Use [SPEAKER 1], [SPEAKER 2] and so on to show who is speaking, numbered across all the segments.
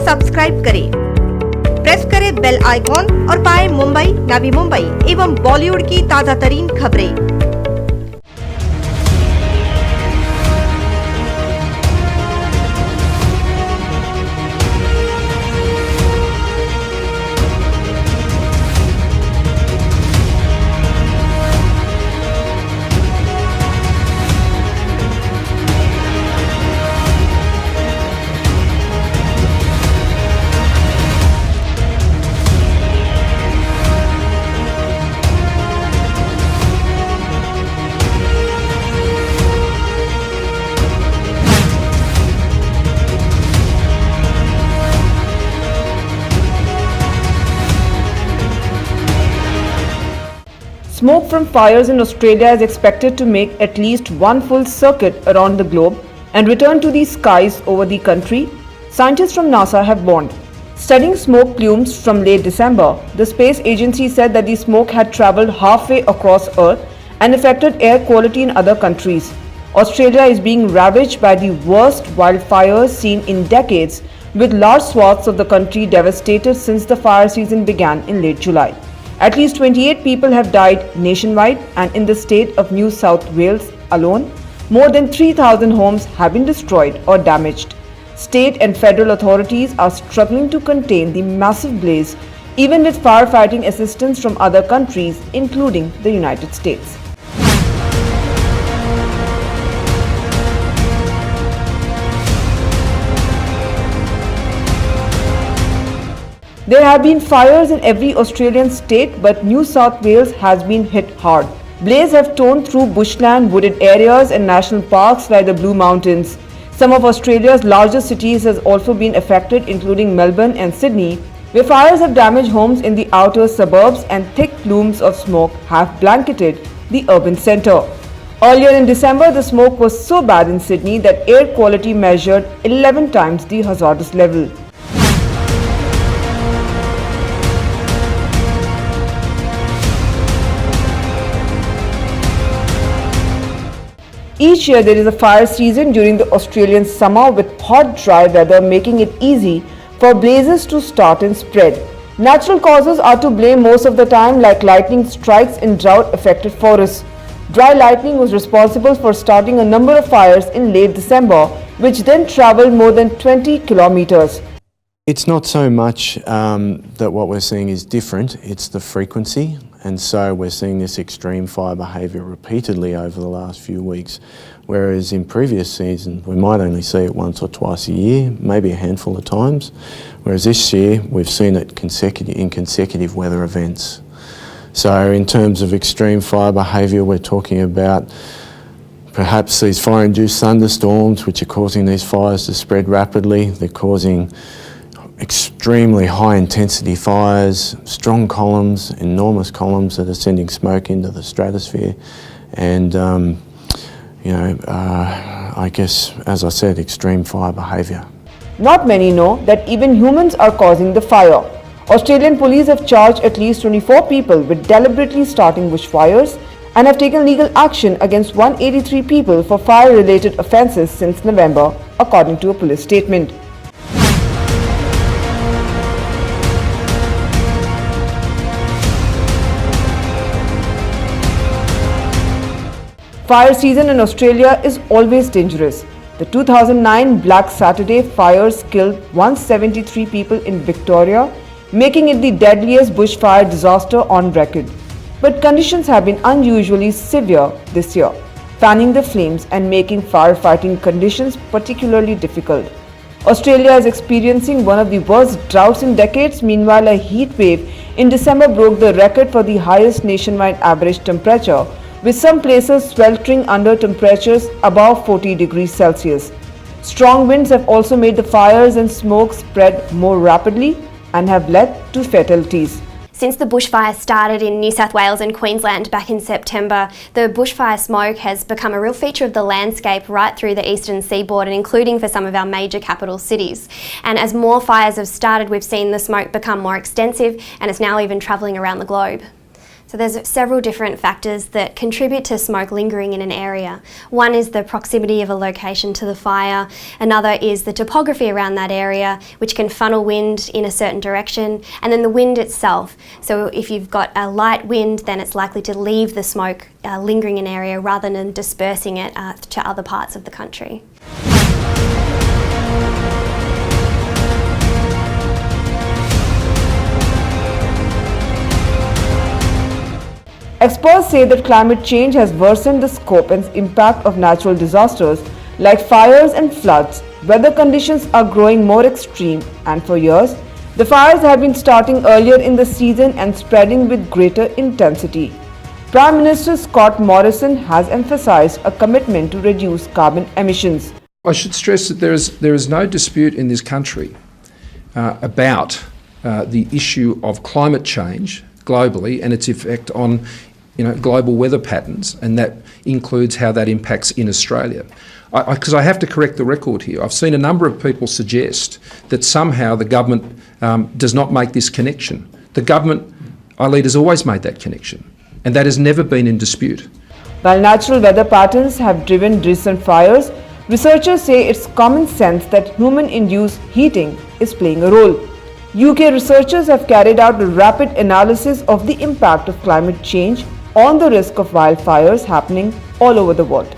[SPEAKER 1] Subscribe करें, press करें bell icon और पाएं मुंबई, नवी मुंबई एवं बॉलीवुड की ताजा तरीन खबरें।
[SPEAKER 2] Smoke from fires in Australia is expected to make at least one full circuit around the globe and return to the skies over the country, scientists from NASA have warned. Studying smoke plumes from late December, the space agency said that the smoke had travelled halfway across Earth and affected air quality in other countries. Australia is being ravaged by the worst wildfires seen in decades, with large swaths of the country devastated since the fire season began in late July. At least 28 people have died nationwide, and in the state of New South Wales alone, more than 3,000 homes have been destroyed or damaged. State and federal authorities are struggling to contain the massive blaze, even with firefighting assistance from other countries, including the United States. There have been fires in every Australian state, but New South Wales has been hit hard. Blaze have torn through bushland, wooded areas and national parks like the Blue Mountains. Some of Australia's largest cities has also been affected, including Melbourne and Sydney, where fires have damaged homes in the outer suburbs and thick plumes of smoke have blanketed the urban centre. Earlier in December, the smoke was so bad in Sydney that air quality measured 11 times the hazardous level. Each year there is a fire season during the Australian summer, with hot, dry weather making it easy for blazes to start and spread. Natural causes are to blame most of the time, like lightning strikes in drought-affected forests. Dry lightning was responsible for starting a number of fires in late December, which then travelled more than 20 kilometres.
[SPEAKER 3] It's not so much that what we're seeing is different, it's the frequency. And so we're seeing this extreme fire behaviour repeatedly over the last few weeks, whereas in previous seasons we might only see it once or twice a year, maybe a handful of times, whereas this year we've seen it in consecutive weather events. So in terms of extreme fire behaviour, we're talking about perhaps these fire-induced thunderstorms which are causing these fires to spread rapidly. They're causing extremely high intensity fires, strong columns, enormous columns that are sending smoke into the stratosphere, and I guess, as I said, extreme fire behaviour.
[SPEAKER 2] Not many know that even humans are causing the fire. Australian police have charged at least 24 people with deliberately starting bushfires and have taken legal action against 183 people for fire-related offences since November, according to a police statement. Fire season in Australia is always dangerous. The 2009 Black Saturday fires killed 173 people in Victoria, making it the deadliest bushfire disaster on record. But conditions have been unusually severe this year, fanning the flames and making firefighting conditions particularly difficult. Australia is experiencing one of the worst droughts in decades. Meanwhile, a heat wave in December broke the record for the highest nationwide average temperature, with some places sweltering under temperatures above 40 degrees Celsius. Strong winds have also made the fires and smoke spread more rapidly and have led to fatalities.
[SPEAKER 4] Since the bushfire started in New South Wales and Queensland back in September, the bushfire smoke has become a real feature of the landscape right through the eastern seaboard, and including for some of our major capital cities. And as more fires have started, we've seen the smoke become more extensive, and it's now even travelling around the globe. So there's several different factors that contribute to smoke lingering in an area. One is the proximity of a location to the fire. Another is the topography around that area, which can funnel wind in a certain direction, and then the wind itself. So if you've got a light wind, then it's likely to leave the smoke lingering in an area rather than dispersing it to other parts of the country.
[SPEAKER 2] Experts say that climate change has worsened the scope and impact of natural disasters like fires and floods. Weather conditions are growing more extreme, and for years, the fires have been starting earlier in the season and spreading with greater intensity. Prime Minister Scott Morrison has emphasized a commitment to reduce carbon emissions.
[SPEAKER 5] I should stress that there is no dispute in this country about the issue of climate change globally and its effect on global weather patterns, and that includes how that impacts in Australia. Because I have to correct the record here. I've seen a number of people suggest that somehow the government does not make this connection. The government, our leaders, always made that connection, and that has never been in dispute.
[SPEAKER 2] While natural weather patterns have driven recent fires, researchers say it's common sense that human-induced heating is playing a role. UK researchers have carried out a rapid analysis of the impact of climate change on the risk of wildfires happening all over the world.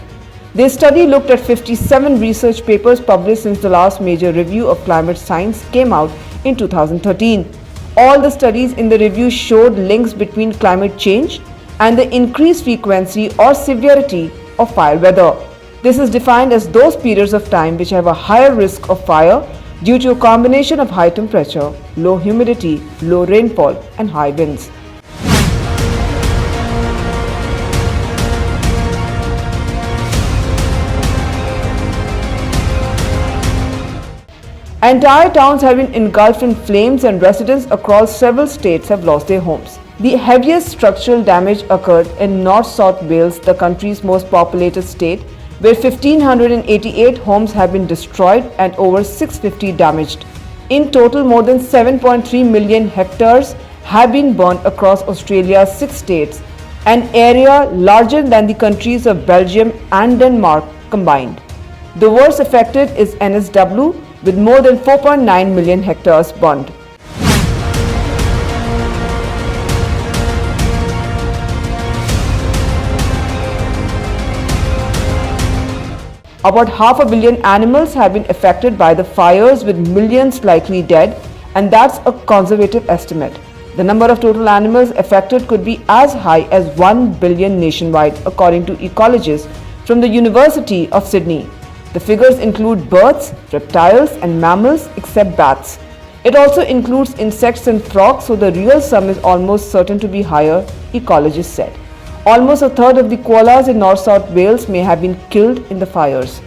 [SPEAKER 2] Their study looked at 57 research papers published since the last major review of climate science came out in 2013. All the studies in the review showed links between climate change and the increased frequency or severity of fire weather. This is defined as those periods of time which have a higher risk of fire due to a combination of high temperature, low humidity, low rainfall, and high winds. Entire towns have been engulfed in flames and residents across several states have lost their homes. The heaviest structural damage occurred in North South Wales, the country's most populated state, where 1,588 homes have been destroyed and over 650 damaged. In total, more than 7.3 million hectares have been burned across Australia's 6 states, an area larger than the countries of Belgium and Denmark combined. The worst affected is NSW, with more than 4.9 million hectares burned. About 500 million animals have been affected by the fires, with millions likely dead, and that's a conservative estimate. The number of total animals affected could be as high as 1 billion nationwide, according to ecologists from the University of Sydney. The figures include birds, reptiles, and mammals except bats. It also includes insects and frogs, so the real sum is almost certain to be higher, ecologists said. Almost a third of the koalas in North South Wales may have been killed in the fires.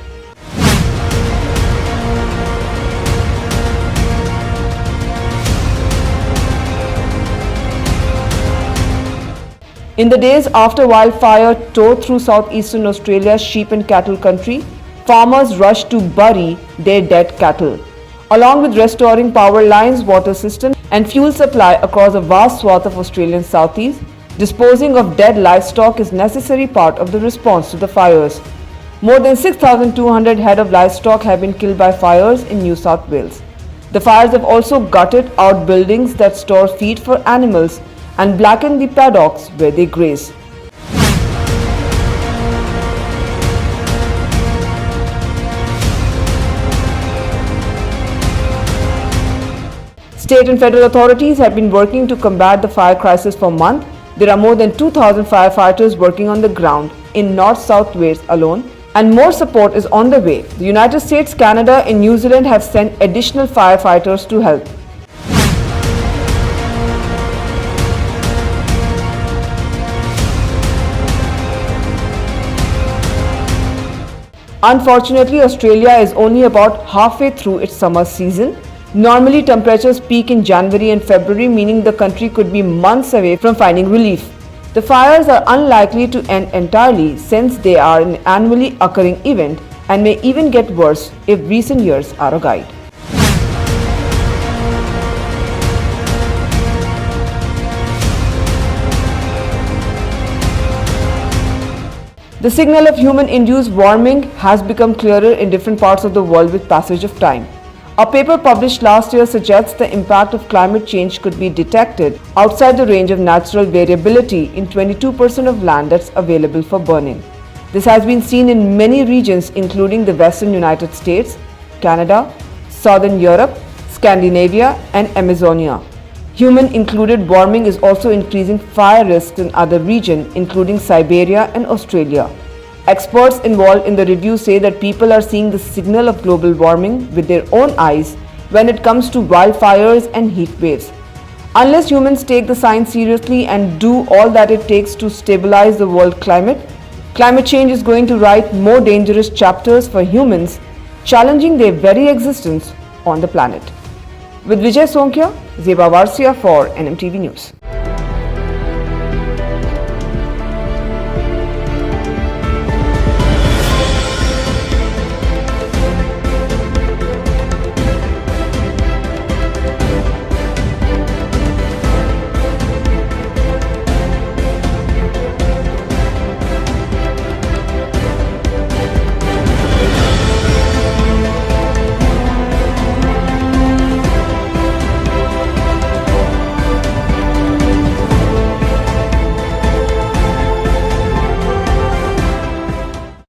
[SPEAKER 2] In the days after wildfire tore through southeastern Australia's sheep and cattle country, farmers rushed to bury their dead cattle. Along with restoring power lines, water systems, and fuel supply across a vast swath of Australian southeast, disposing of dead livestock is a necessary part of the response to the fires. More than 6,200 head of livestock have been killed by fires in New South Wales. The fires have also gutted out buildings that store feed for animals and blackened the paddocks where they graze. State and federal authorities have been working to combat the fire crisis for months. There are more than 2,000 firefighters working on the ground in North South Wales alone, and more support is on the way. The United States, Canada, and New Zealand have sent additional firefighters to help. Unfortunately, Australia is only about halfway through its summer season. Normally, temperatures peak in January and February, meaning the country could be months away from finding relief. The fires are unlikely to end entirely since they are an annually occurring event and may even get worse if recent years are a guide. The signal of human-induced warming has become clearer in different parts of the world with passage of time. A paper published last year suggests the impact of climate change could be detected outside the range of natural variability in 22% of land that's available for burning. This has been seen in many regions including the western United States, Canada, southern Europe, Scandinavia and Amazonia. Human-included warming is also increasing fire risks in other regions including Siberia and Australia. Experts involved in the review say that people are seeing the signal of global warming with their own eyes when it comes to wildfires and heat waves. Unless humans take the signs seriously and do all that it takes to stabilize the world climate, climate change is going to write more dangerous chapters for humans, challenging their very existence on the planet. With Vijay Sonkia, Zeba Varsia for NMTV News.